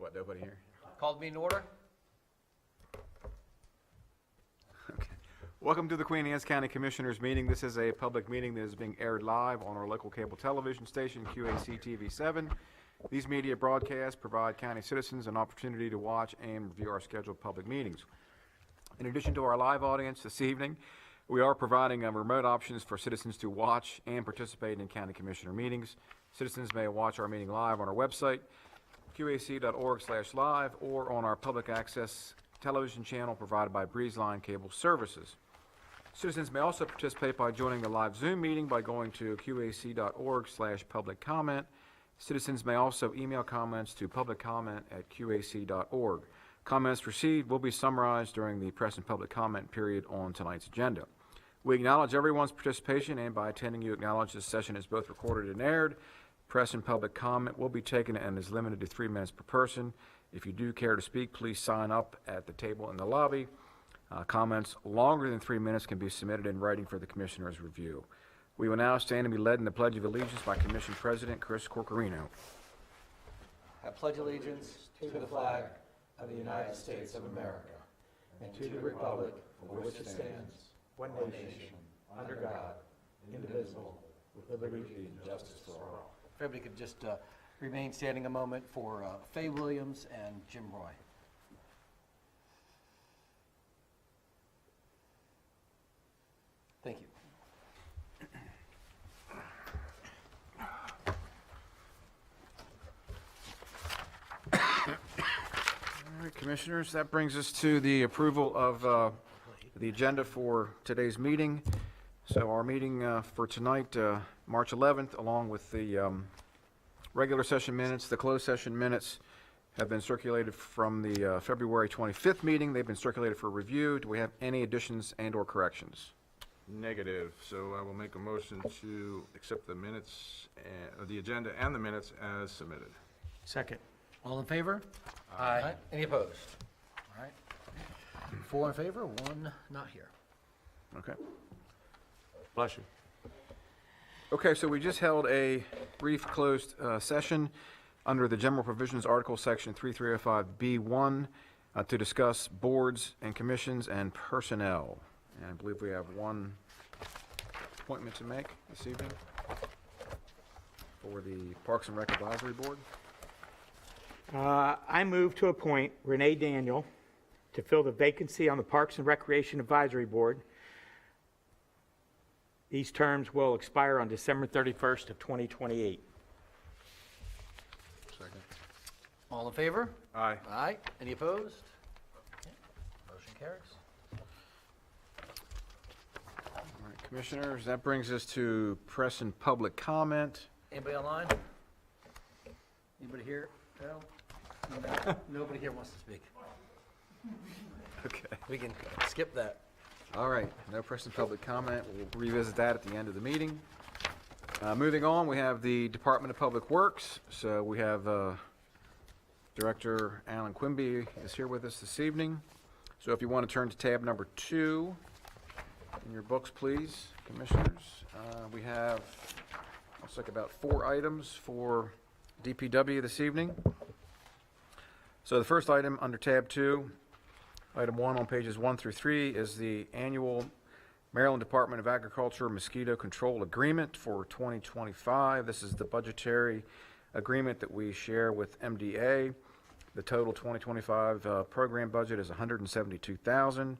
What, nobody here? Called me in order. Okay. Welcome to the Queen Anne's County Commissioners Meeting. This is a public meeting that is being aired live on our local cable television station, QACTV 7. These media broadcasts provide county citizens an opportunity to watch and review our scheduled public meetings. In addition to our live audience this evening, we are providing remote options for citizens to watch and participate in county commissioner meetings. Citizens may watch our meeting live on our website, qac.org/live, or on our public access television channel provided by BreezeLine Cable Services. Citizens may also participate by joining the live Zoom meeting by going to qac.org/public comment. Citizens may also email comments to publiccomment@qac.org. Comments received will be summarized during the press and public comment period on tonight's agenda. We acknowledge everyone's participation, and by attending, you acknowledge this session is both recorded and aired. Press and public comment will be taken and is limited to 3 minutes per person. If you do care to speak, please sign up at the table in the lobby. Comments longer than 3 minutes can be submitted in writing for the Commissioner's review. We will now stand and be led in the Pledge of Allegiance by Commission President Chris Corcorino. I pledge allegiance to the flag of the United States of America and to the republic for which it stands, one nation, under God, indivisible, with liberty and justice for all. If everybody could just remain standing a moment for Faye Williams and Jim Roy. Thank you. All right, Commissioners, that brings us to the approval of the agenda for today's meeting. So our meeting for tonight, March 11th, along with the regular session minutes, the closed session minutes, have been circulated from the February 25th meeting. They've been circulated for review. Do we have any additions and/or corrections? Negative, so I will make a motion to accept the minutes, the agenda and the minutes as submitted. Second. All in favor? Aye. Any opposed? All right. 4 in favor, 1 not here. Okay. Bless you. Okay, so we just held a brief closed session under the General Provisions Article Section 3305B1 to discuss boards and commissions and personnel. And I believe we have one appointment to make this evening for the Parks and Rec Advisory Board. I move to appoint Renee Daniel to fill the vacancy on the Parks and Recreation Advisory Board. These terms will expire on December 31st of 2028. Second. All in favor? Aye. Aye. Any opposed? Okay. Motion carries. All right, Commissioners, that brings us to press and public comment. Anybody online? Anybody here? No? Nobody here wants to speak. Okay. We can skip that. All right, no press and public comment. We'll revisit that at the end of the meeting. Moving on, we have the Department of Public Works. So we have Director Alan Quimby is here with us this evening. So if you want to turn to tab number 2 in your books, please, Commissioners. We have, looks like about 4 items for DPW this evening. So the first item under tab 2, item 1 on pages 1 through 3 is the annual Maryland Department of Agriculture Mosquito Control Agreement for 2025. This is the budgetary agreement that we share with MDA. The total 2025 program budget is $172,000,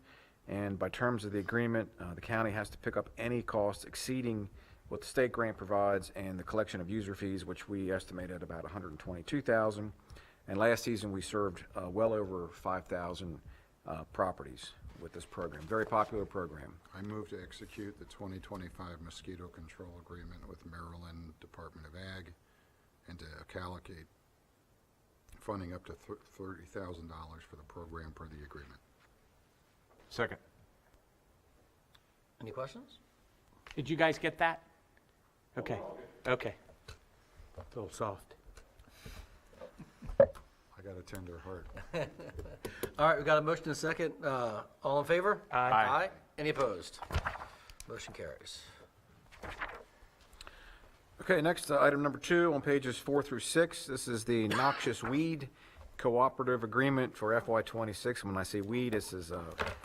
and by terms of the agreement, the county has to pick up any costs exceeding what the state grant provides and the collection of user fees, which we estimate at about $122,000. And last season, we served well over 5,000 properties with this program. Very popular program. I move to execute the 2025 mosquito control agreement with Maryland Department of Ag and to allocate funding up to $30,000 for the program per the agreement. Second. Any questions? Did you guys get that? Okay. Okay. A little soft. I got a tender heart. All right, we got a motion and a second. All in favor? Aye. Aye. Any opposed? Motion carries. Okay, next, item number 2 on pages 4 through 6. This is the noxious weed cooperative agreement for FY26. When I say weed, this is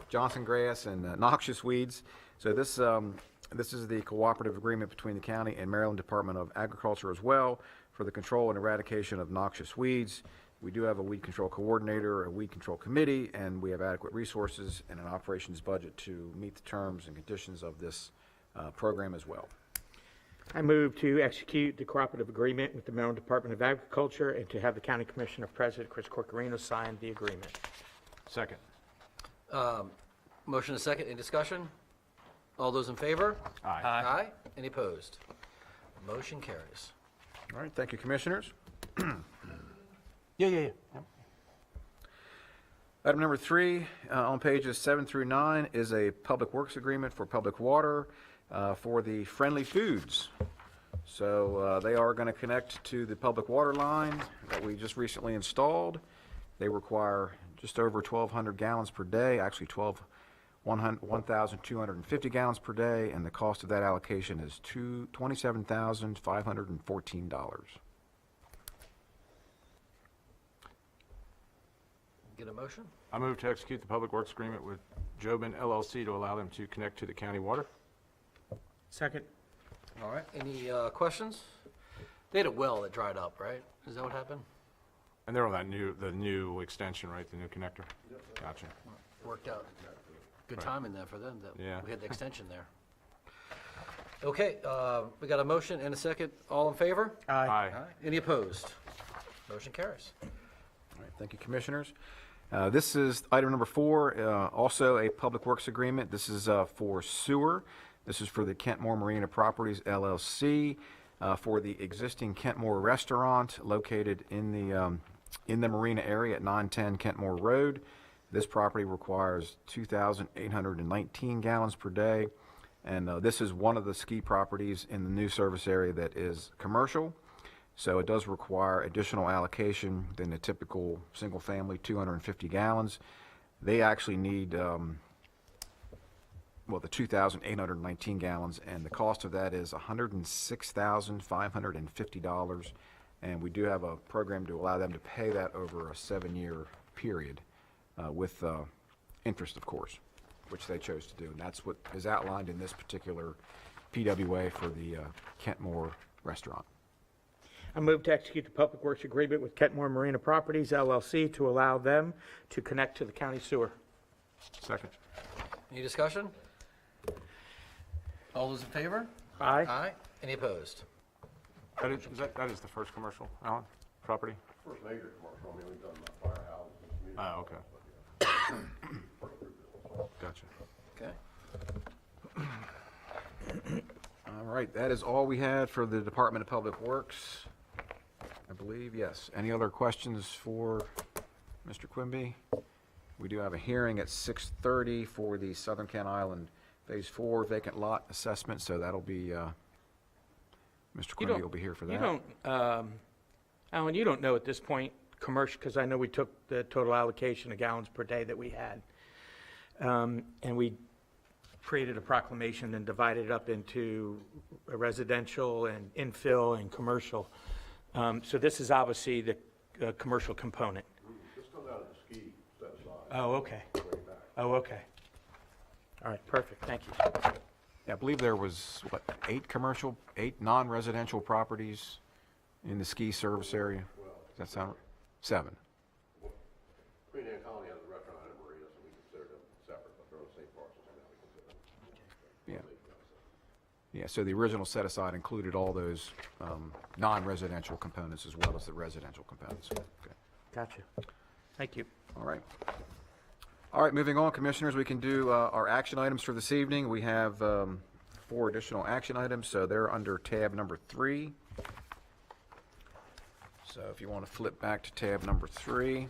Johnson grass and noxious weeds. So this is the cooperative agreement between the county and Maryland Department of Agriculture as well for the control and eradication of noxious weeds. We do have a weed control coordinator, a weed control committee, and we have adequate resources and an operations budget to meet the terms and conditions of this program as well. I move to execute the cooperative agreement with the Maryland Department of Agriculture and to have the County Commissioner President Chris Corcorino sign the agreement. Second. Motion and second, any discussion? All those in favor? Aye. Aye. Any opposed? Motion carries. All right, thank you, Commissioners. Yeah. Item number 3 on pages 7 through 9 is a public works agreement for public water for the Friendly Foods. So they are going to connect to the public water line that we just recently installed. They require just over 1,200 gallons per day, actually 1,250 gallons per day, and the cost of that allocation is $27,514. Get a motion? I move to execute the public works agreement with Jobin LLC to allow them to connect to the county water. Second. All right, any questions? They had a well that dried up, right? Is that what happened? And they're on that the new extension, right, the new connector? Gotcha. Worked out. Good timing then for them, that Yeah. we had the extension there. Okay, we got a motion and a second. All in favor? Aye. Any opposed? Motion carries. All right, thank you, Commissioners. This is item number 4, also a public works agreement. This is for sewer. This is for the Kentmore Marina Properties LLC for the existing Kentmore restaurant located in the marina area at 910 Kentmore Road. This property requires 2,819 gallons per day, and this is one of the ski properties in the new service area that is commercial. So it does require additional allocation than the typical single-family 250 gallons. They actually need, the 2,819 gallons, and the cost of that is $106,550. And we do have a program to allow them to pay that over a 7-year period with interest, of course, which they chose to do. And that's what is outlined in this particular PWA for the Kentmore restaurant. I move to execute the public works agreement with Kentmore Marina Properties LLC to allow them to connect to the county sewer. Second. Any discussion? All those in favor? Aye. Aye. Any opposed? That is the first commercial, Alan, property? First major commercial, I mean, we've done firehouses and community. Oh, okay. Gotcha. Okay. All right, that is all we had for the Department of Public Works, I believe, yes. Any other questions for Mr. Quimby? We do have a hearing at 6:30 for the Southern Kent Island Phase 4 vacant lot assessment, so that'll be, Mr. Quimby will be here for that. You don't, Alan, you don't know at this point, commercial, because I know we took the total allocation of gallons per day that we had. And we created a proclamation and divided it up into a residential and infill and commercial. So this is obviously the commercial component. This comes out of the ski set aside. Oh, okay. Way back. Oh, okay. All right, perfect, thank you. Yeah, I believe there was, 8 non-residential properties in the ski service area? Does that sound, 7? Queen Anne Colony has a restaurant and a marina, so we consider them separate, but they're on the same parcels, so now we consider them. Yeah. Yeah, so the original set-aside included all those non-residential components as well as the residential components. Okay. Gotcha. Thank you. All right. All right, moving on, Commissioners, we can do our action items for this evening. We have 4 additional action items, so they're under tab number 3. So if you want to flip back to tab number 3.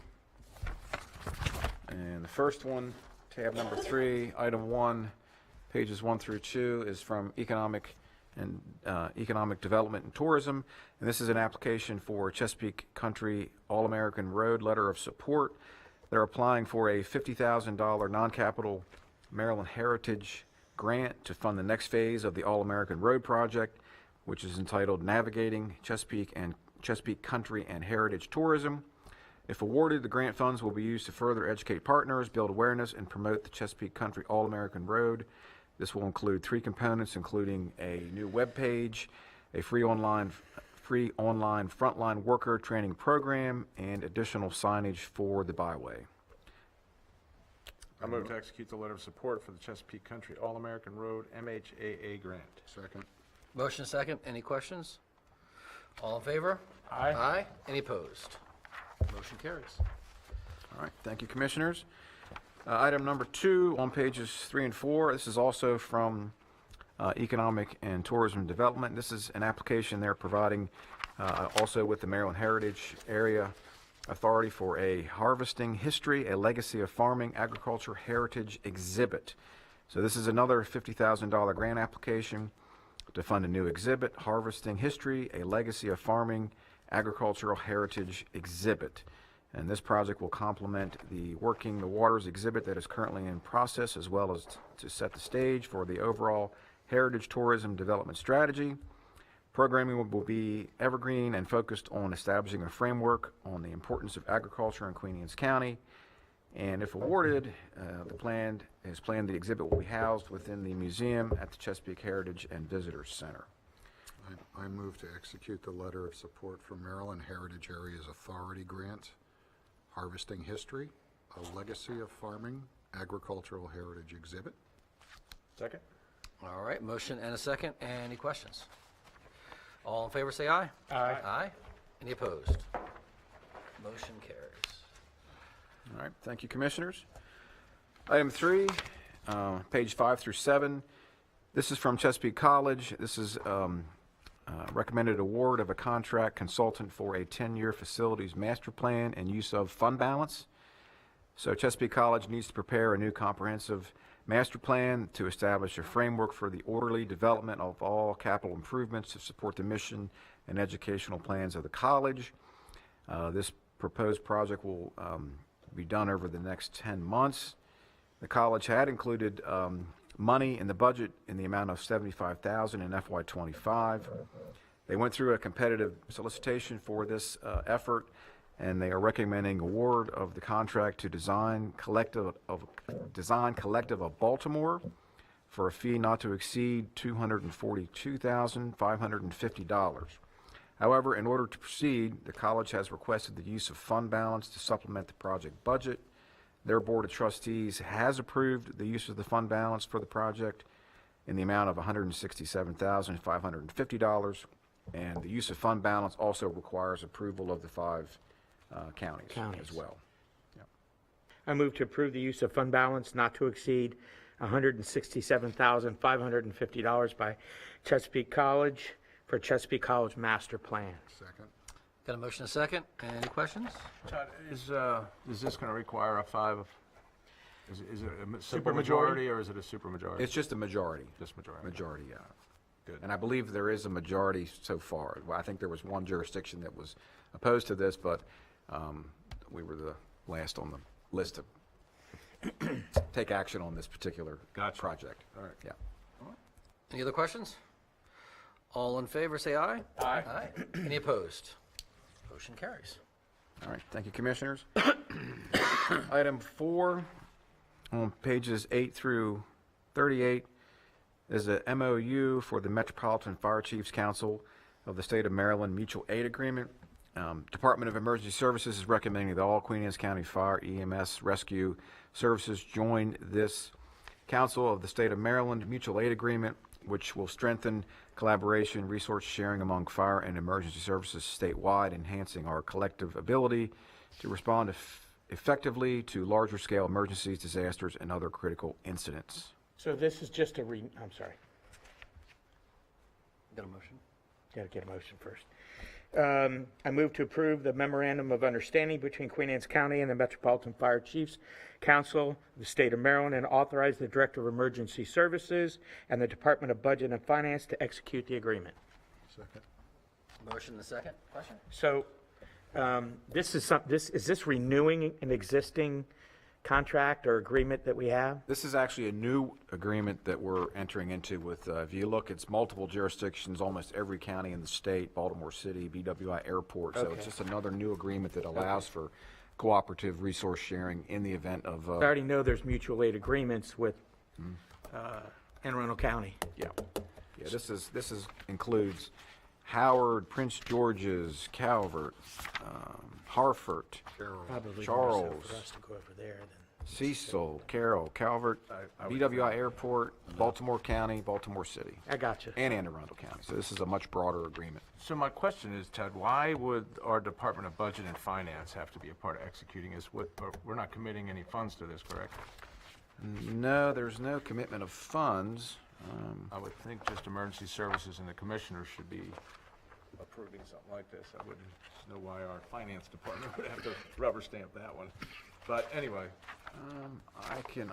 And the first one, tab number 3, item 1, pages 1 through 2, is from Economic Development and Tourism. And this is an application for Chesapeake Country All-American Road Letter of Support. They're applying for a $50,000 non-capital Maryland Heritage grant to fund the next phase of the All-American Road Project, which is entitled Navigating Chesapeake Country and Heritage Tourism. If awarded, the grant funds will be used to further educate partners, build awareness, and promote the Chesapeake Country All-American Road. This will include 3 components, including a new webpage, a free online frontline worker training program, and additional signage for the byway. I move to execute the letter of support for the Chesapeake Country All-American Road MHAA grant. Second. Motion second. Any questions? All in favor? Aye. Aye. Any opposed? Motion carries. All right, thank you, Commissioners. Item number 2 on pages 3 and 4, this is also from Economic and Tourism Development. This is an application they're providing also with the Maryland Heritage Area Authority for a Harvesting History, a Legacy of Farming, Agriculture, Heritage Exhibit. So this is another $50,000 grant application to fund a new exhibit, Harvesting History, a Legacy of Farming, Agricultural Heritage Exhibit. And this project will complement the Working the Waters exhibit that is currently in process, as well as to set the stage for the overall heritage tourism development strategy. Programming will be evergreen and focused on establishing a framework on the importance of agriculture in Queen Anne's County. And if awarded, the exhibit will be housed within the museum at the Chesapeake Heritage and Visitors Center. I move to execute the letter of support for Maryland Heritage Areas Authority grant, Harvesting History, a Legacy of Farming, Agricultural Heritage Exhibit. Second? All right, motion and a second. Any questions? All in favor, say aye. Aye. Aye. Any opposed? Motion carries. All right, thank you, Commissioners. Item 3, page 5 through 7. This is from Chesapeake College. This is recommended award of a contract consultant for a 10-year facilities master plan and use of fund balance. So Chesapeake College needs to prepare a new comprehensive master plan to establish a framework for the orderly development of all capital improvements to support the mission and educational plans of the college. This proposed project will be done over the next 10 months. The college had included money in the budget in the amount of $75,000 in FY25. They went through a competitive solicitation for this effort, and they are recommending award of the contract to Design Collective of Baltimore for a fee not to exceed $242,550. However, in order to proceed, the college has requested the use of fund balance to supplement the project budget. Their Board of Trustees has approved the use of the fund balance for the project in the amount of $167,550, and the use of fund balance also requires approval of the 5 counties as well. I move to approve the use of fund balance not to exceed $167,550 by Chesapeake College for Chesapeake College Master Plan. Second. Got a motion and a second. Any questions? Todd, is this going to require a 5? Is it a simple Supermajority? majority or is it a supermajority? It's just a majority. Just majority. Majority, yeah. Good. And I believe there is a majority so far. Well, I think there was one jurisdiction that was opposed to this, but we were the last on the list to take action on this particular Gotcha. project. All right. Yeah. Any other questions? All in favor, say aye. Aye. Aye. Any opposed? Motion carries. All right, thank you, Commissioners. Item 4, on pages 8 through 38, is a MOU for the Metropolitan Fire Chiefs Council of the State of Maryland Mutual Aid Agreement. Department of Emergency Services is recommending that all Queen Anne's County Fire, EMS, Rescue Services join this Council of the State of Maryland Mutual Aid Agreement, which will strengthen collaboration, resource sharing among fire and emergency services statewide, enhancing our collective ability to respond effectively to larger scale emergencies, disasters, and other critical incidents. So this is just I'm sorry, Got a motion? got to get a motion first. I move to approve the memorandum of understanding between Queen Anne's County and the Metropolitan Fire Chiefs Council of the State of Maryland, and authorize the Director of Emergency Services and the Department of Budget and Finance to execute the agreement. Second. Motion and a second. Question? So is this renewing an existing contract or agreement that we have? This is actually a new agreement that we're entering into with, if you look, it's multiple jurisdictions, almost every county in the state, Baltimore City, BWI Airport. So Okay. it's just another new agreement that allows for cooperative resource sharing in the event of, I already know there's mutual aid agreements with Anne Arundel County. yeah. Yeah, this includes Howard, Prince George's, Calvert, Hartford, Probably more so Charles, for us to go over there than. Cecil, Carroll, Calvert, BWI Airport, Baltimore County, Baltimore City, I got you. and Anne Arundel County. So this is a much broader agreement. So my question is, Ted, why would our Department of Budget and Finance have to be a part of executing this? We're not committing any funds to this, correct? No, there's no commitment of funds. I would think just emergency services and the commissioners should be approving something like this. I wouldn't know why our finance department would have to rubber stamp that one. But anyway,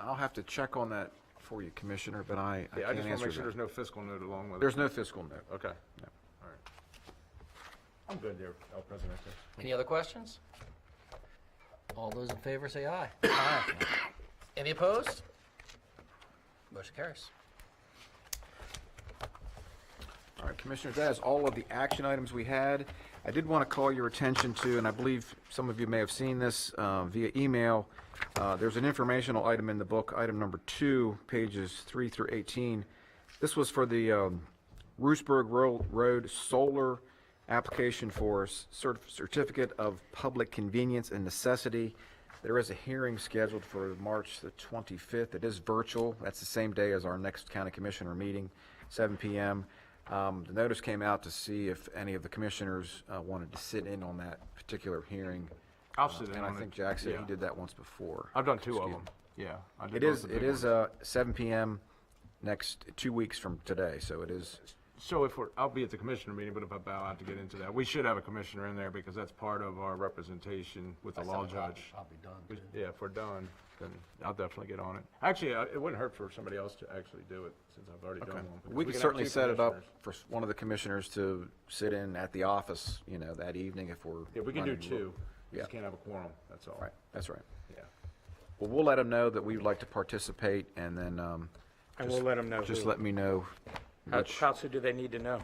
I'll have to check on that for you, Commissioner, but I yeah, I can't just want to answer make sure that. there's no fiscal note along with it. There's no fiscal note. Okay, No. all right. I'm good there, El Presidente. Any other questions? All those in favor say aye. Aye. Any opposed? Motion carries. All right, Commissioners, that is all of the action items we had. I did want to call your attention to, and I believe some of you may have seen this via email, there's an informational item in the book, item number 2, pages 3 through 18. This was for the Roosburg Road Solar application for certificate of public convenience and necessity. There is a hearing scheduled for March the 25th. It is virtual. That's the same day as our next county commissioner meeting, 7 p.m. The notice came out to see if any of the commissioners wanted to sit in on that particular hearing. I'll sit in And on I it. think Jack said Yeah. he did that once before. I've done 2 of Excuse them, me. yeah. I did It both is, the it big is ones. 7 p.m. next 2 weeks from today, so it is. So if I'll be at the commissioner meeting, but if I bow out to get into that, we should have a commissioner in there because that's part of our representation with the law judge. I'll be done. Yeah, if we're done, then I'll definitely get on it. Actually, it wouldn't hurt for somebody else to actually do it, since I've already done one. because We could have certainly 2 set it up commissioners. for one of the commissioners to sit in at the office, that evening if we're. Yeah, we can do running 2. We Yeah. just can't have a quorum, that's all. Right, that's right. Yeah. Well, we'll let them know that we would like to participate, and then, And we'll let them know. just who. let me know which, How soon do they need to know?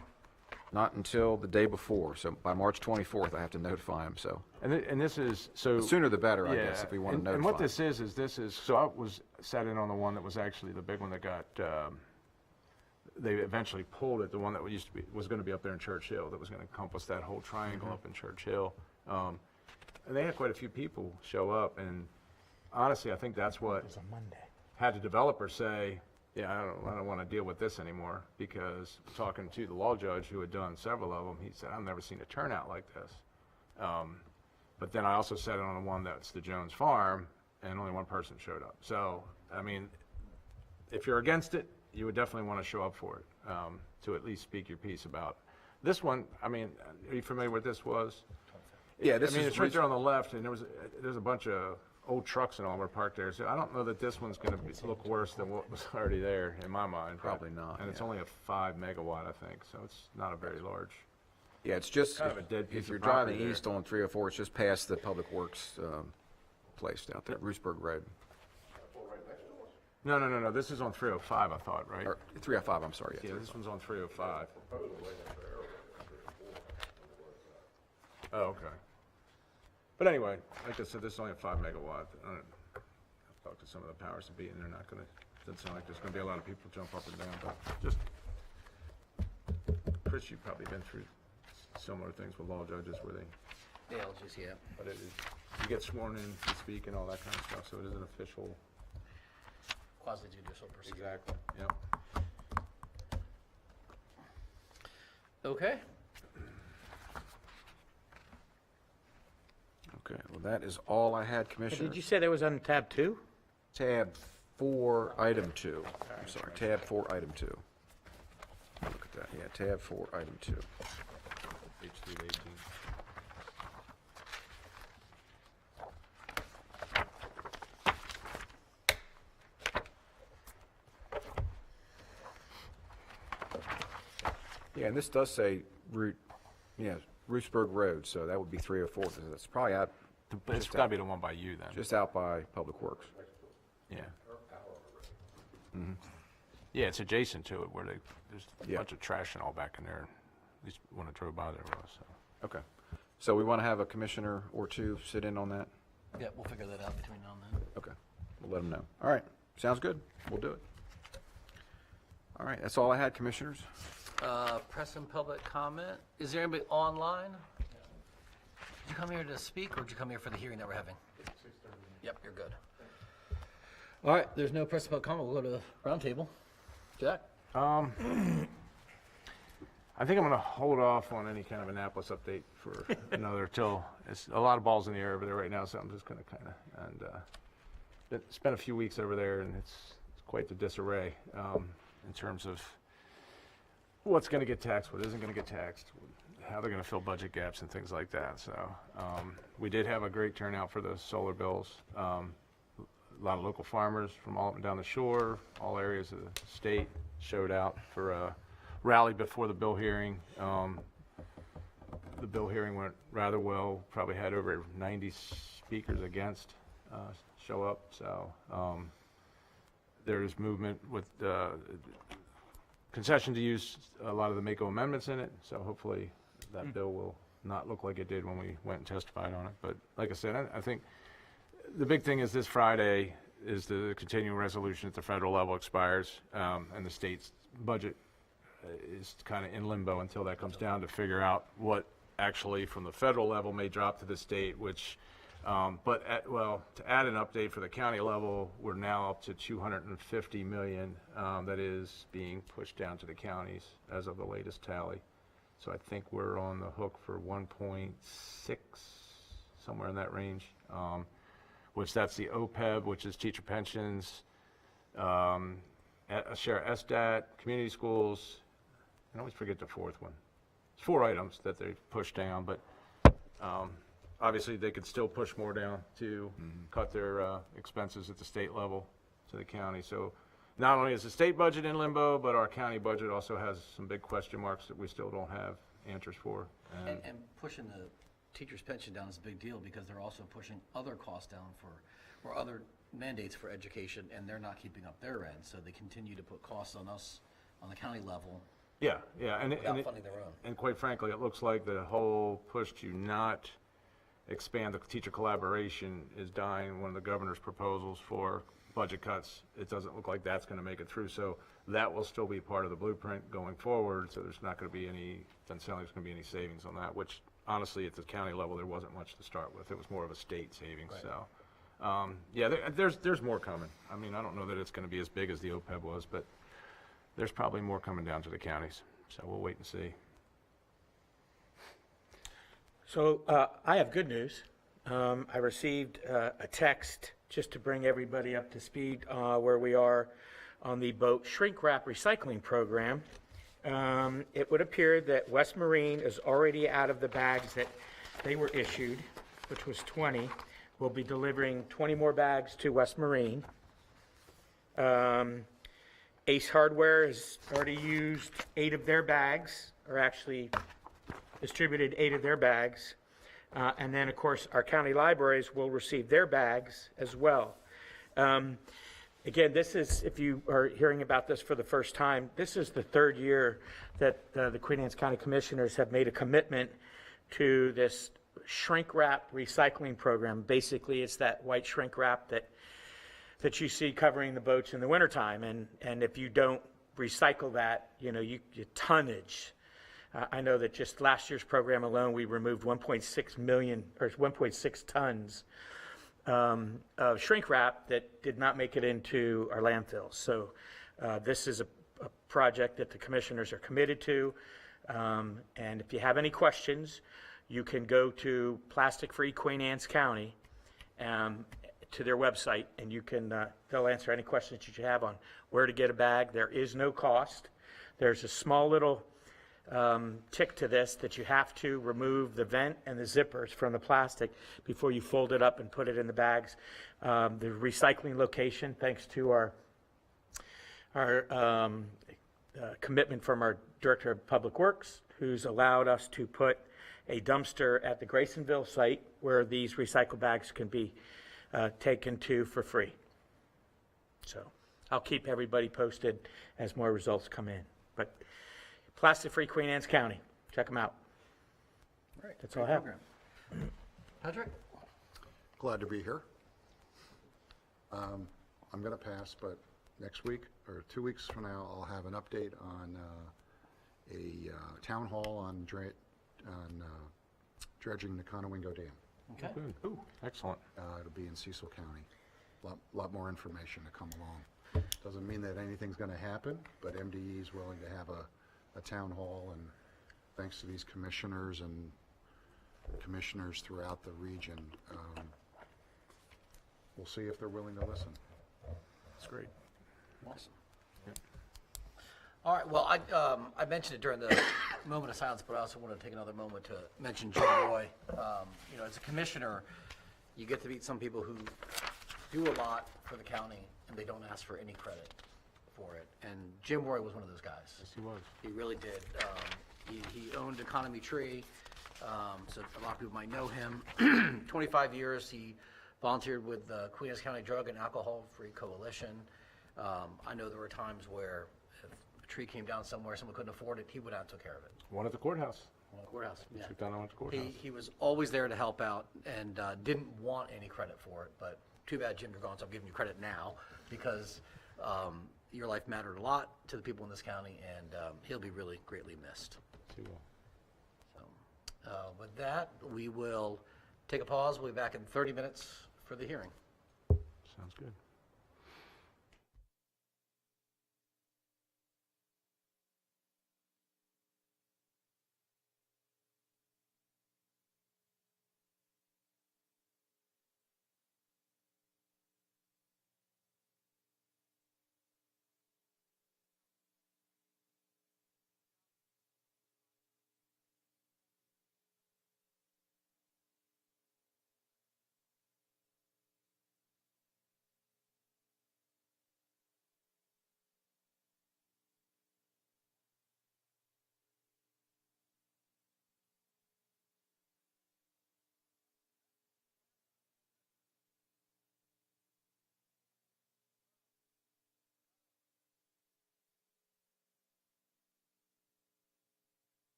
not until the day before, so by March 24th, I have to notify them, so. And this is, so. The sooner the better, I guess, if we want to notify. And what this is, so I sat in on the one that was actually the big one that got, they eventually pulled it, the one that was gonna be up there in Church Hill, that was gonna encompass that whole triangle up in Church Hill. And they had quite a few people show up, and honestly, I think that's what It's a Monday. had the developer say, yeah, I don't want to deal with this anymore, because talking to the law judge who had done several of them, he said, I've never seen a turnout like this. But then I also said it on the one that's the Jones Farm, and only one person showed up. So, I mean, if you're against it, you would definitely want to show up for it, to at least speak your piece about. This one, I mean, are you familiar with this was? Yeah, this I mean, is it's right there on the left, and there's a bunch of old trucks and all were parked there, so I don't know that this one's gonna look worse than what was already there, in my mind. Probably not, And it's yeah. only a 5 megawatt, I think, so it's not a very large. Yeah, it's just, Kind of a dead piece if of you're property driving there. east on 304, it's just past the Public Works place out there, Roosburg Road. No, this is on 305, I thought, right? Or 305, I'm sorry, yeah. Yeah, this one's on 305. Oh, okay. But anyway, like I said, this is only a 5 megawatt. I've talked to some of the powers that be, and they're not gonna, doesn't sound like there's gonna be a lot of people jump up and down, but just, Chris, you've probably been through similar things with law judges where they, ALGs, yeah. but it is, you get sworn in to speak and all that kind of stuff, so it is an official. Quasi judicial procedure. Exactly. Yep. Okay. Okay, well, that is all I had, Hey, Commissioner. did you say that was on tab 2? Tab 4, item 2. I'm sorry, tab 4, item 2. Look at that, yeah, tab 4, item 2. Page 318. Yeah, and this does say Roosburg Road, so that would be 304. That's probably out It's gotta be the one by you then. Just out by Public Works. Yeah. Yeah, it's adjacent to it where there's a Yeah. bunch of trash and all back in there. At least when I drove by there was, so. Okay. So we want to have a commissioner or two sit in on that? Yeah, we'll figure that out between now and then. Okay. We'll let them know. All right. Sounds good. We'll do it. All right. That's all I had, commissioners. Press and public comment. Is there anybody online? Did you come here to speak, or did you come here for the hearing that we're having? 6:30. Yep, you're good. All right, there's no press and public comment. We'll go to roundtable. Jack? I think I'm gonna hold off on any kind of Annapolis update for another till, it's a lot of balls in the air over there right now, so I'm just gonna spend a few weeks over there, and it's quite the disarray, in terms of what's gonna get taxed, what isn't gonna get taxed, how they're gonna fill budget gaps and things like that, so. We did have a great turnout for the solar bills. A lot of local farmers from all up and down the shore, all areas of the state showed out for a rally before the bill hearing. The bill hearing went rather well, probably had over 90 speakers against show up, so there's movement with concession to use a lot of the MAKO amendments in it, so hopefully that bill will not look like it did when we went and testified on it. But like I said, I think the big thing is this Friday is the continuing resolution at the federal level expires, and the state's budget is kind of in limbo until that comes down to figure out what actually from the federal level may drop to the state, which, to add an update for the county level, we're now up to 250 million that is being pushed down to the counties as of the latest tally. So I think we're on the hook for 1.6, somewhere in that range, which that's the OPEB, which is teacher pensions, a share of SDAT, community schools. I always forget the fourth one. It's 4 items that they pushed down, but obviously they could still push more down to cut their expenses at the state level to the county. So not only is the state budget in limbo, but our county budget also has some big question marks that we still don't have answers for. And pushing the teacher's pension down is a big deal because they're also pushing other costs down or other mandates for education, and they're not keeping up their end. So they continue to put costs on us on the county level Yeah, without funding their own. and quite frankly, it looks like the whole push to not expand the teacher collaboration is dying. One of the governor's proposals for budget cuts, it doesn't look like that's going to make it through. So that will still be part of the blueprint going forward. So there's not going to be doesn't sound like there's going to be any savings on that, which honestly at the county level, there wasn't much to start with. It was more of a state savings. Right. So, there's more coming. I mean, I don't know that it's going to be as big as the OPEB was, but there's probably more coming down to the counties. So we'll wait and see. So I have good news. I received a text just to bring everybody up to speed where we are on the boat shrink wrap recycling program. It would appear that West Marine is already out of the bags that they were issued, which was 20. We'll be delivering 20 more bags to West Marine. Ace Hardware has already used 8 of their bags, or actually distributed 8 of their bags. And then, of course, our county libraries will receive their bags as well. Again, this is, if you are hearing about this for the first time, this is the 3rd year that the Queen Anne's County Commissioners have made a commitment to this shrink wrap recycling program. Basically, it's that white shrink wrap that you see covering the boats in the wintertime. And if you don't recycle that, you tonnage. I know that just last year's program alone, we removed 1.6 tons of shrink wrap that did not make it into our landfills. So this is a project that the commissioners are committed to. And if you have any questions, you can go to Plastic Free Queen Anne's County to their website, and you can they'll answer any questions that you have on where to get a bag. There is no cost. There's a small little tick to this that you have to remove the vent and the zippers from the plastic before you fold it up and put it in the bags. The recycling location, thanks to our commitment from our Director of Public Works, who's allowed us to put a dumpster at the Graysonville site where these recycle bags can be taken to for free. So I'll keep everybody posted as more results come in. But plastic-free Queen Anne's County, check them out. All right. That's all I have. Patrick? Glad to be here. I'm going to pass, but next week, or 2 weeks from now, I'll have an update on a town hall on dredging the Conowingo Dam. Okay. Good. Ooh, excellent. It'll be in Cecil County. Lot more information to come along. Doesn't mean that anything's going to happen, but MDE is willing to have a town hall, and thanks to these commissioners and commissioners throughout the region, we'll see if they're willing to listen. That's great. Awesome. All right, well, I mentioned it during the moment of silence, but I also want to take another moment to mention Jim Roy. You know, as a commissioner, you get to meet some people who do a lot for the county, and they don't ask for any credit for it. And Jim Roy was one of those guys. Yes, he was. He really did. He owned Economy Tree, so a lot of people might know him. 25 years, he volunteered with the Queen Anne's County Drug and Alcohol Free Coalition. I know there were times where if a tree came down somewhere, someone couldn't afford it, he went out and took care of it. One at the courthouse. On the courthouse, yeah. Took down one at the courthouse. He was always there to help out and didn't want any credit for it, but too bad, Jim, you're gone, so I'm giving you credit now because your life mattered a lot to the people in this county, and he'll be really greatly missed. He will. So, with that, we will take a pause. We'll be back in 30 minutes for the hearing. Sounds good.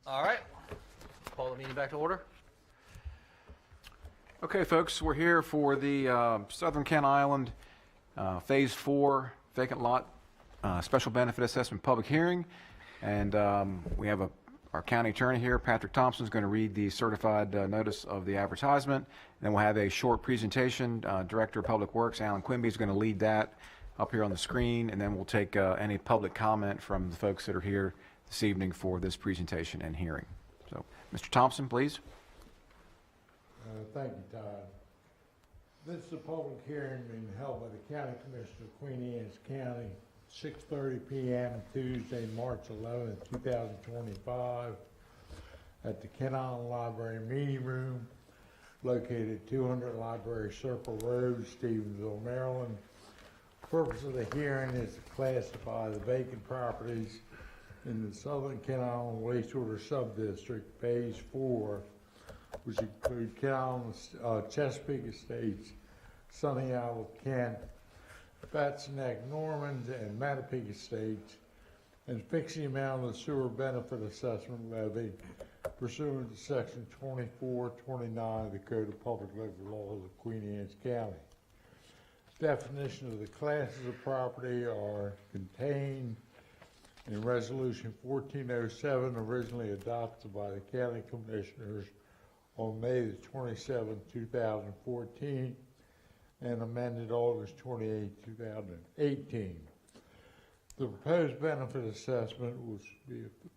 All right. Call the meeting back to order. Okay, folks, we're here for the Southern Kent Island Phase 4 vacant lot special benefit assessment public hearing. And we have our county attorney here, Patrick Thompson, is going to read the certified notice of the advertisement. And then we'll have a short presentation. Director of Public Works, Alan Quimby, is going to lead that up here on the screen. And then we'll take any public comment from the folks that are here this evening for this presentation and hearing. So, Mr. Thompson, please. Thank you, Todd. This is a public hearing being held by the County Commissioner of Queen Anne's County, 6:30 p.m. Tuesday, March 11th, 2025, at the Kent Island Library Meeting Room, located at 200 Library Circle Road, Stevensville, Maryland. The purpose of the hearing is to classify the vacant properties in the Southern Kent Island Wastewater Subdistrict, Phase 4, which include Kent Island, Chesapeake Estates, Sunny Isle of Kent, Bats Neck, Normans, and Mattapique Estates, and fix the amount of the sewer benefit assessment levy pursuant to Section 2429 of the Code of Public Local Laws of Queen Anne's County. Definition of the classes of property are contained in Resolution 1407, originally adopted by the County Commissioners on May the 27th, 2014, and amended August 28, 2018. The proposed benefit assessment,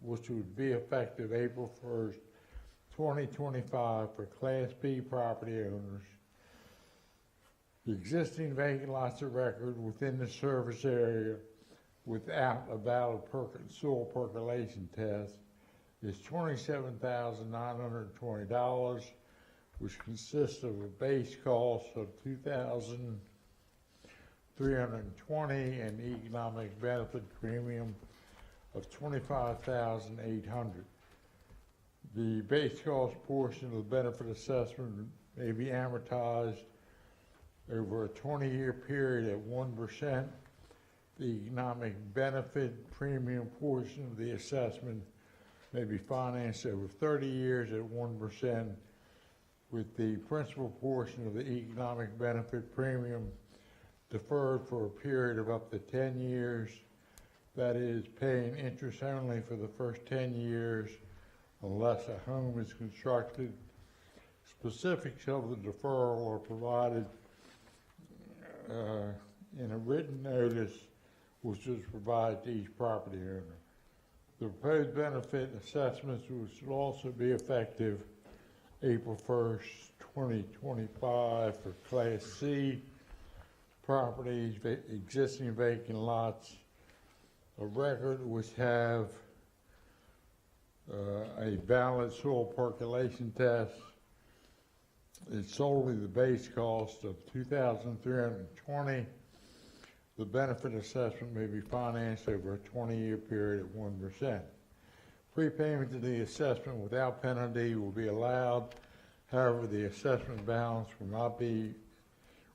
which would be effective April 1st, 2025 for Class B property owners, the existing vacant lots of record within the service area without a valid soil percolation test is $27,920, which consists of a base cost of $2,320 and economic benefit premium of $25,800. The base cost portion of the benefit assessment may be amortized over a 20-year period at 1%. The economic benefit premium portion of the assessment may be financed over 30 years at 1%, with the principal portion of the economic benefit premium deferred for a period of up to 10 years. That is, paying interest only for the first 10 years unless a home is constructed. Specifics of the deferral are provided in a written notice which is provided to each property owner. The proposed benefit assessments will also be effective April 1st, 2025 for Class C properties, existing vacant lots of record which have a valid soil percolation test. It's solely the base cost of $2,320. The benefit assessment may be financed over a 20-year period at 1%. Prepayment to the assessment without penalty will be allowed. However, the assessment balance will not be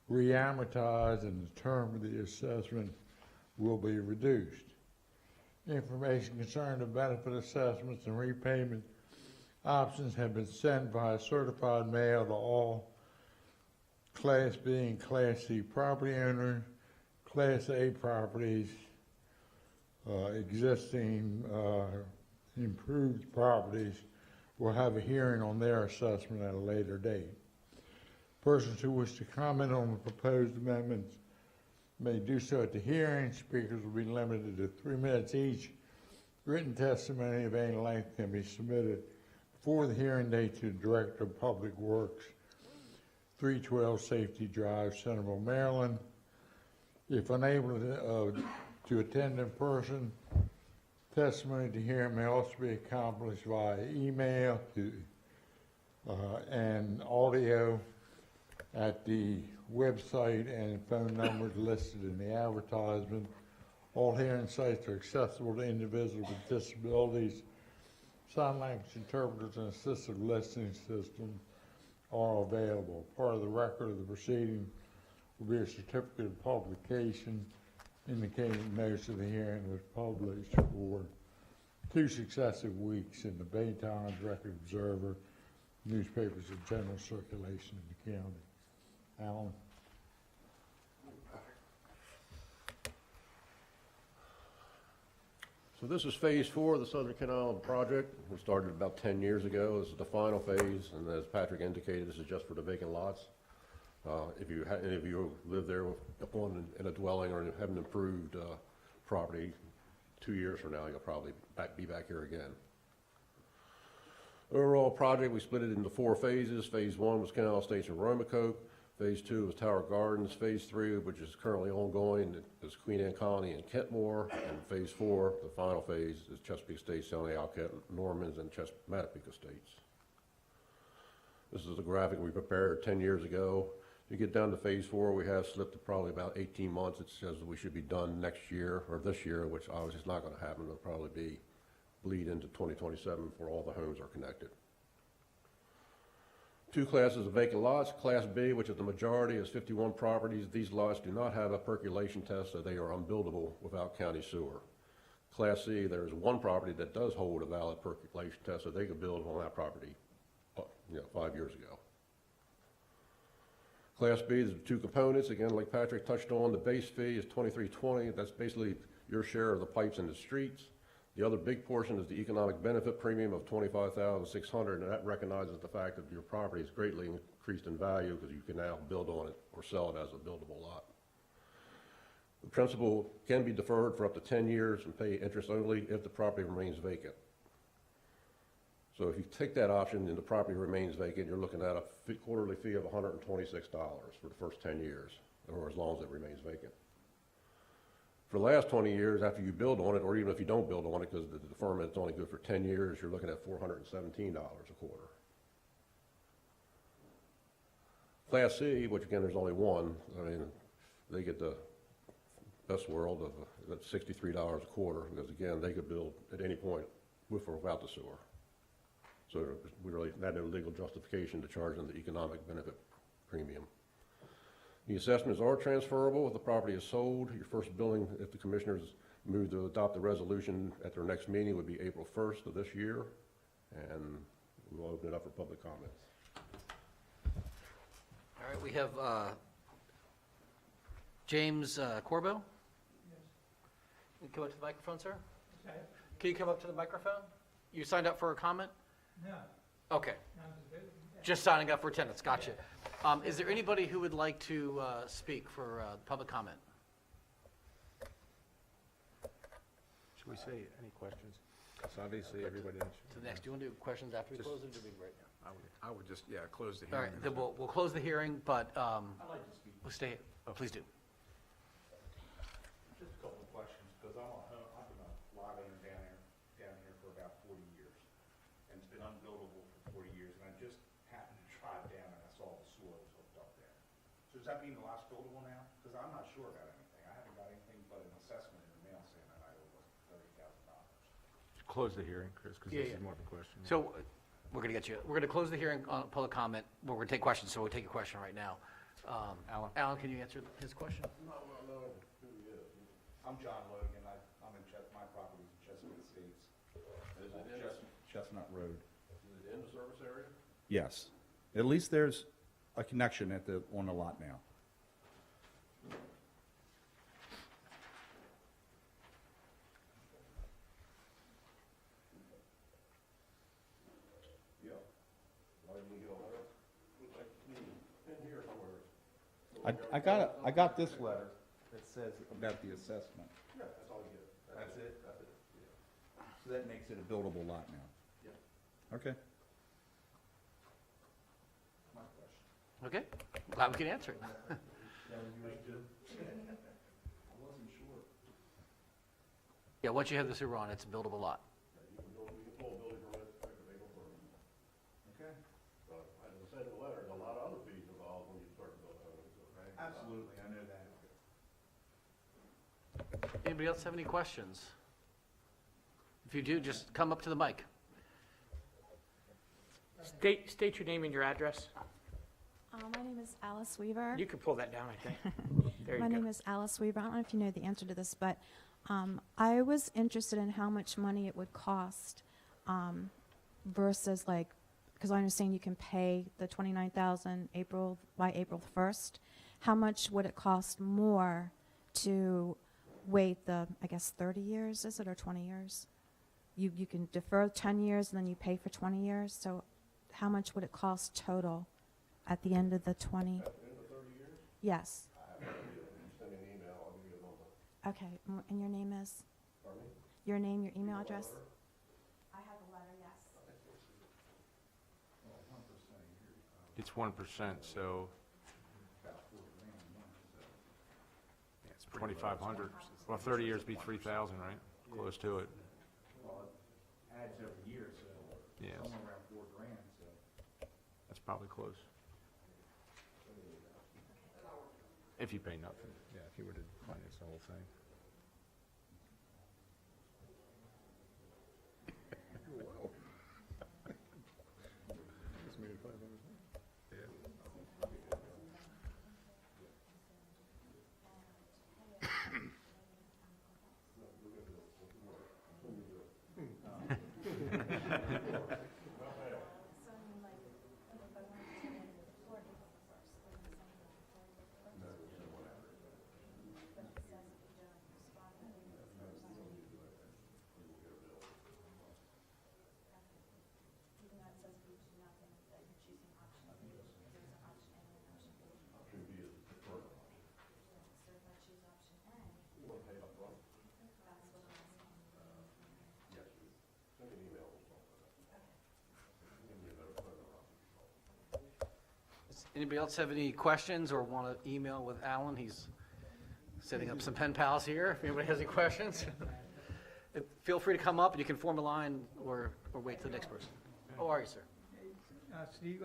re-amortized and the term of the assessment will be reduced. Information concerning the benefit assessments and repayment options have been sent via certified mail to all Class B and Class C property owners. Class A properties, existing improved properties, will have a hearing on their assessment at a later date. Persons who wish to comment on the proposed amendments may do so at the hearing. Speakers will be limited to 3 minutes each. Written testimony of any length can be submitted before the hearing date to the Director of Public Works, 312 Safety Drive, Centerville, Maryland. If unable to attend in person, testimony to hearing may also be accomplished via email and audio at the website and phone numbers listed in the advertisement. All hearing sites are accessible to individuals with disabilities. Sign language interpreters and assistive listening systems are available. Part of the record of the proceeding will be a certificate of publication indicating notice of the hearing was published for 2 successive weeks in the Bay Times, Record Observer, newspapers of general circulation in the county. Alan? So this is Phase 4 of the Southern Canal Project. We started about 10 years ago. This is the final phase, and as Patrick indicated, this is just for the vacant lots. If you any of you live there in a dwelling or have an improved property, 2 years from now, you'll probably be back here again. Overall project, we split it into 4 phases. Phase 1 was Canal Station Romacoke. Phase 2 was Tower Gardens. Phase 3, which is currently ongoing, is Queen Anne Colony and Kentmore. And Phase 4, the final phase, is Chesapeake Estates, Sallie Alcat, Normans, and Mattapique Estates. This is a graphic we prepared 10 years ago. You get down to Phase 4, we have slipped to probably about 18 months. It says we should be done next year, or this year, which obviously is not going to happen. It'll probably bleed into 2027 before all the homes are connected. 2 classes of vacant lots. Class B, which is the majority, is 51 properties. These lots do not have a percolation test, so they are unbuildable without county sewer. Class C, there is 1 property that does hold a valid percolation test, so they could build on that property 5 years ago. Class B, there's 2 components. Again, like Patrick touched on, the base fee is $23.20. That's basically your share of the pipes in the streets. The other big portion is the economic benefit premium of $25,600, and that recognizes the fact that your property is greatly increased in value because you can now build on it or sell it as a buildable lot. The principal can be deferred for up to 10 years and pay interest only if the property remains vacant. So if you take that option and the property remains vacant, you're looking at a quarterly fee of $126 for the first 10 years, or as long as it remains vacant. For the last 20 years, after you build on it, or even if you don't build on it because the deferment is only good for 10 years, you're looking at $417 a quarter. Class C, which again, there's only 1, I mean, they get the best world of that's $63 a quarter, because again, they could build at any point with or without the sewer. So we really had no legal justification to charge them the economic benefit premium. The assessments are transferable if the property is sold. Your first billing, if the commissioners move to adopt the resolution at their next meeting, would be April 1st of this year, and we'll open it up for public comments. All right, we have James Corbo. Can you come up to the microphone, sir? Okay. Can you come up to the microphone? You signed up for a comment? No, Okay, I'm just, just signing up for attendance, gotcha. Is there anybody who would like to speak for public comment? Should we say any questions? So obviously, everybody knows. To the next, do you want to do questions after we Just- close it, or do we right now? I would just, close the All hearing. right, then we'll close the hearing, but we'll stay, please do. Just a couple of questions, because I've been a lot owner down here for about 40 years. And it's been unbuildable for 40 years, and I just happened to drive down and I saw the sewer was hooked up there. So does that mean the lot's buildable now? Because I'm not sure about anything. I haven't got anything but an assessment in the mail saying that I owe $30,000. Close the hearing, Chris, because Yeah, this yeah. is more of a question. So we're going to close the hearing on public comment. We're going to take questions, so we'll take a question right now. Alan, can you answer his question? Not well knowing who he is. I'm John Logan. I'm in my property's in Chesapeake Estates. Is it in, Chestnut Road. is it in the service area? Yes. At least there's a connection on the lot now. Yeah. Why didn't we get a letter? Looks like in here somewhere. I got this letter that says about the assessment. Yeah, that's all you get. That's it? That's it, yeah. So that makes it a buildable lot now? Yeah. Okay. Okay, glad we can answer it. Yeah, once you have the sewer on, it's a buildable lot. We can pull a building permit effective April 1st. Okay. But as I said in the letter, there's a lot of other fees involved when you start to build homes, okay? Absolutely, I know that. Anybody else have any questions? If you do, just come up to the mic. State your name and your address. My name is Alice Weaver. You can pull that down, I think. There you My go. name is Alice Weaver. I don't know if you know the answer to this, but I was interested in how much money it would cost versus like, because I understand you can pay the 29,000 by April 1st. How much would it cost more to wait the, I guess, 30 years, is it, or 20 years? You can defer 10 years and then you pay for 20 years. So how much would it cost total at the end of the 20? At the end of 30 years? Yes. I have no idea. You send me an email, I'll give you a number. Okay. And your name is? Pardon me? Your name, your email You want a address? letter? I have a letter, yes. It's 1%, so. Yeah, it's 2,500. Well, 30 years be 3,000, right? Close to it. Well, it adds every year, so Yes. somewhere around $4,000, so. That's probably close. If you pay nothing. Yeah, if you were to finance the whole thing. Does anybody else have any questions or want to email with Alan? He's setting up some pen pals here, if anybody has any questions. Feel free to come up, and you can form a line or wait till the next person. How are you, sir? Steve,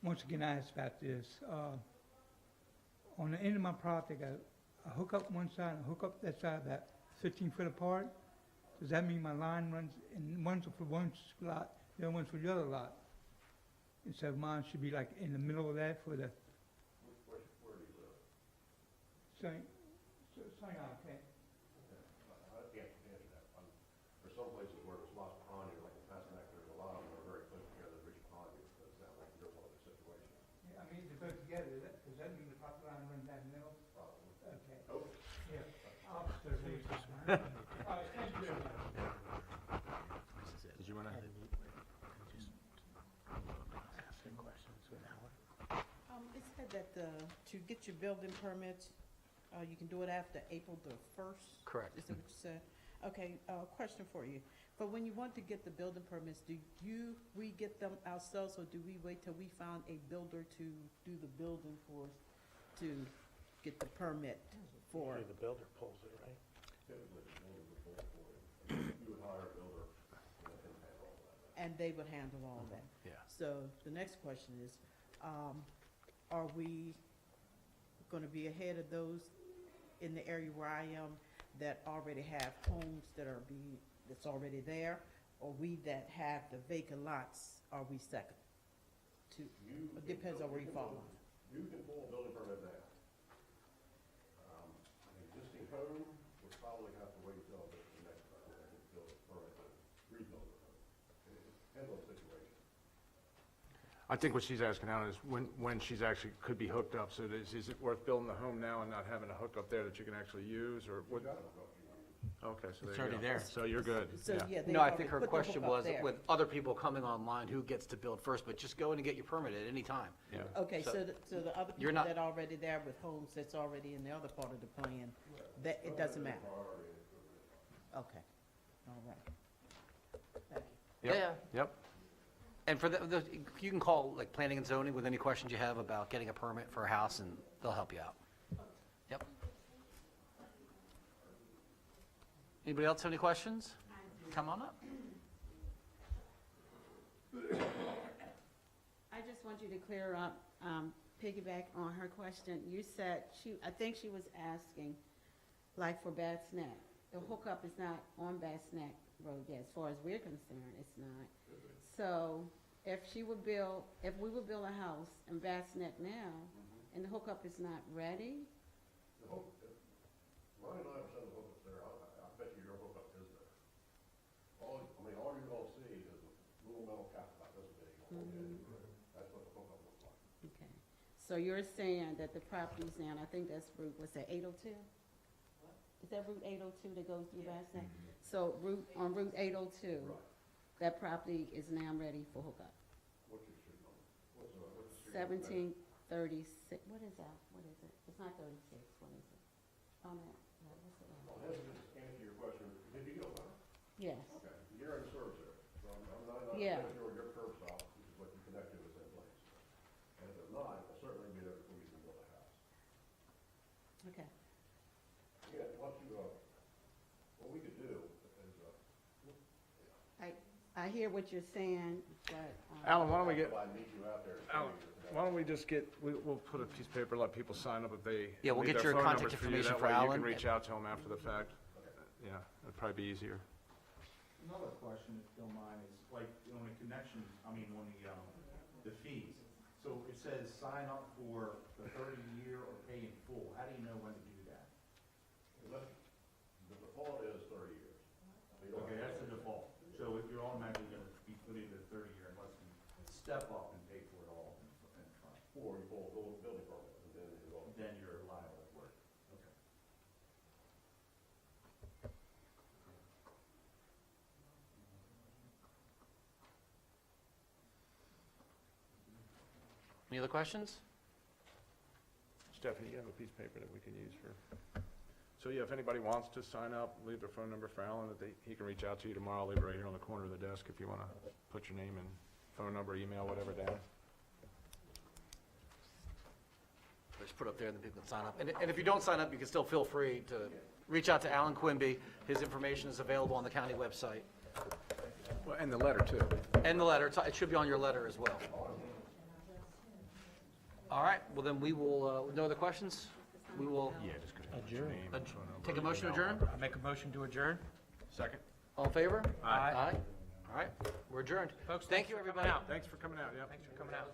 once again, I asked about this. On the end of my property, I got a hook up one side and a hook up that side about 15 foot apart. Does that mean my line runs, and one's for one lot, the other one's for the other lot? And so mine should be like in the middle of that for the... Where do you live? St. Okay. I can't answer that. There's some places where there's lots behind you, like in Passaneck, there's a lot of them that are very close together, rich behind you. Does that like your one of the situations? Yeah, I mean, they're both together. Does that mean the property line runs down the middle? Probably. Okay. Oh. Yeah. Opposite of me. All right, thank you very much. Did you want to? It said that to get your building permits, you can do it after April the 1st? Correct. Is that what you said? Okay, question for you. But when you want to get the building permits, we get them ourselves, or do we wait till we find a builder to do the building for us to get the permit for? Usually the builder pulls it, right? You would hire a builder and let him handle all that. And they would handle all that? Yeah. So the next question is, are we going to be ahead of those in the area where I am that already have homes that's already there? Or we that have the vacant lots, are we second? It depends on where you fall. You can pull a building permit now. An existing home would probably have to wait until the next building permit to rebuild the home. It depends on the situation. I think what she's asking now is when she's actually could be hooked up. So is it worth building the home now and not having a hookup there that you can actually use, or what? Okay, so It's there you already go. there. So you're good. So, yeah, they No, I already think her put the question hookup was, there. with other people coming online, who gets to build first? But just go in and get your permit at any time. Yeah. Okay, So- so the other You're people not- that are already there with homes that's already in the other part of the plan, that, it doesn't matter? Okay, all right. Thank you. Yep. Yeah. Yep. And for you can call like planning and zoning with any questions you have about getting a permit for a house, and they'll help you out. Yep. Anybody else have any questions? Come on up. I just want you to clear up, piggyback on her question. You said I think she was asking, like for Bass Neck, the hookup is not on Bass Neck Road yet. As far as we're concerned, it's not. So if we would build a house in Bass Neck now, and the hookup is not ready, 99% of the hookups there, I bet you your hookup is there. All you're gonna see is a little metal cap about this big on the edge of the road. That's what the hookup looks like. Okay. So you're saying that the property's now, I think that's Route, what's that, 802? Is that Route 802 that goes through Bass Neck? So on Route 802, Right. that property is now ready for hookup? What's your street number? What's the street number? 1736, what is that? What is it? It's not 36, what is it? On that, what's it? I'll have to just answer your question. Did you know that? Yes. Okay, you're in the service area, so I'm 99% Yeah. sure your curb stop, which is what you connect to, is in place. And if it's not, it'll certainly be there before you can build a house. Okay. Yeah, what we could do is, I hear what you're saying, but, Alan, why don't we get, if I meet you out there. Alan, why don't we just get, we'll put a piece of paper, let people sign up if they. Yeah, we'll leave get their your phone contact numbers for you. information That for way Alan. You can reach out to them after the fact. Yeah, it'd probably be easier. Another question, if you don't mind, is like on the connection, on the fees. So it says sign up for the 30-year or pay in full. How do you know when to do that? The default is 30 years. So you don't Okay, have that's to- the default. So if you're automatically gonna be put into the 30-year unless you step up and pay for it all in front, Or you pull a building permit, and then you go. then you're liable for it. Okay. Any other questions? Stephanie, you have a piece of paper that we can use for, so yeah, if anybody wants to sign up, leave their phone number for Alan, he can reach out to you tomorrow. I'll leave it right here on the corner of the desk if you want to put your name and phone number, email, whatever down. Just put up there and then people can sign up. And if you don't sign up, you can still feel free to reach out to Alan Quimby. His information is available on the county website. Well, and the letter too. And the letter, it should be on your letter as well. All right, well then we will, no other questions? We will Yeah, just go ahead and put your name and phone number. take a motion to adjourn. I make a motion to adjourn? Second. All in favor? Aye. Aye. All right, we're adjourned. Folks, Thank you, for coming everybody. out. Thanks for coming out, yeah. Thanks for coming out.